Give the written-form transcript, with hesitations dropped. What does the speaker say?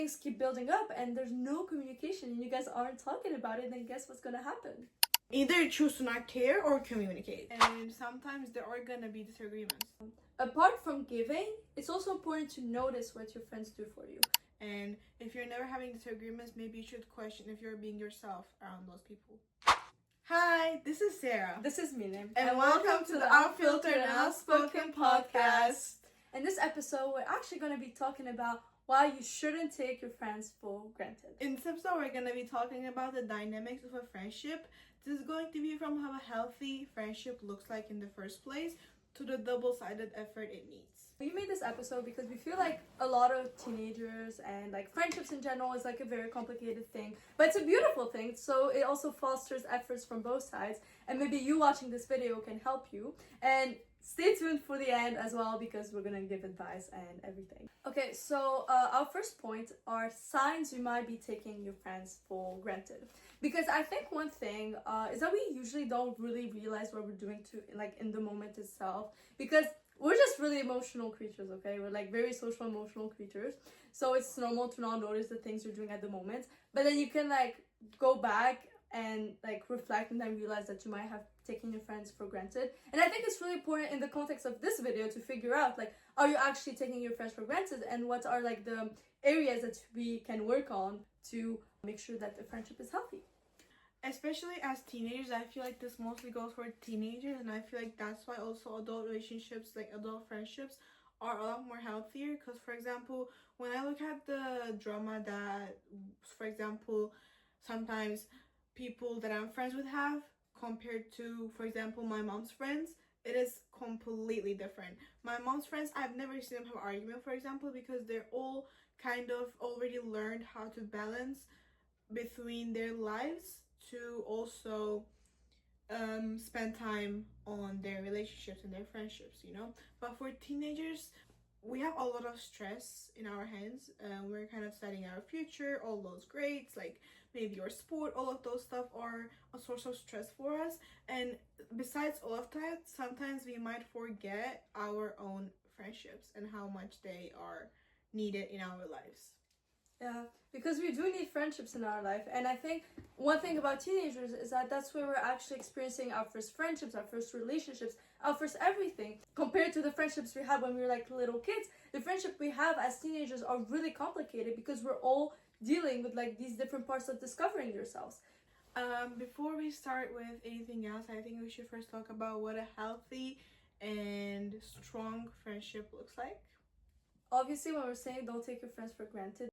things keep building up and there's no communication and you guys aren't talking about it, then guess what's gonna happen? Either choose to not care or communicate. And sometimes there are gonna be disagreements. Apart from giving, it's also important to notice what your friends do for you. And if you're never having disagreements, maybe you should question if you're being yourself around those people. Hi, this is Sarah. This is Minem. And welcome to the Unfiltered and Outspoken podcast. In this episode, we're actually going to be talking about why you shouldn't take your friends for granted. In this episode, we're going to be talking about the dynamics of a friendship. This is going to be from how a healthy friendship looks like in the first place to the double-sided effort it needs. We made this episode because we feel like a lot of teenagers and like friendships in general is like a very complicated thing, but it's a beautiful thing, so it also fosters efforts from both sides, and maybe you watching this video can help you. And stay tuned for the end as well because we're gonna give advice and everything. Okay, so our first point are signs you might be taking your friends for granted. Because I think one thing is that we usually don't really realize what we're doing to like in the moment itself, because we're just really emotional creatures, okay? We're like very social emotional creatures. So it's normal to not notice the things you're doing at the moment. But then you can like go back and like reflect and then realize that you might have taken your friends for granted. And I think it's really important in the context of this video to figure out like, are you actually taking your friends for granted, and what are like the areas that we can work on to make sure that the friendship is healthy. Especially as teenagers, I feel like this mostly goes for teenagers, and I feel like that's why also adult relationships, like adult friendships, are a lot more healthier. Because, for example, when I look at the drama that, for example, sometimes people that I'm friends with have compared to, for example, my mom's friends, it is completely different. My mom's friends, I've never seen them have an argument, for example, because they're all kind of already learned how to balance between their lives to also spend time on their relationships and their friendships, you know. But for teenagers, we have a lot of stress in our hands. We're kind of setting our future, all those grades, like maybe your sport, all of those stuff are a source of stress for us. And besides all of that, sometimes we might forget our own friendships and how much they are needed in our lives. Yeah, because we do need friendships in our life. And I think one thing about teenagers is that that's where we're actually experiencing our first friendships, our first relationships, our first everything. Compared to the friendships we had when we were like little kids, the friendship we have as teenagers are really complicated because we're all dealing with like these different parts of discovering yourselves. Before we start with anything else, I think we should first talk about what a healthy and strong friendship looks like. Obviously, when we're saying don't take your friends for granted,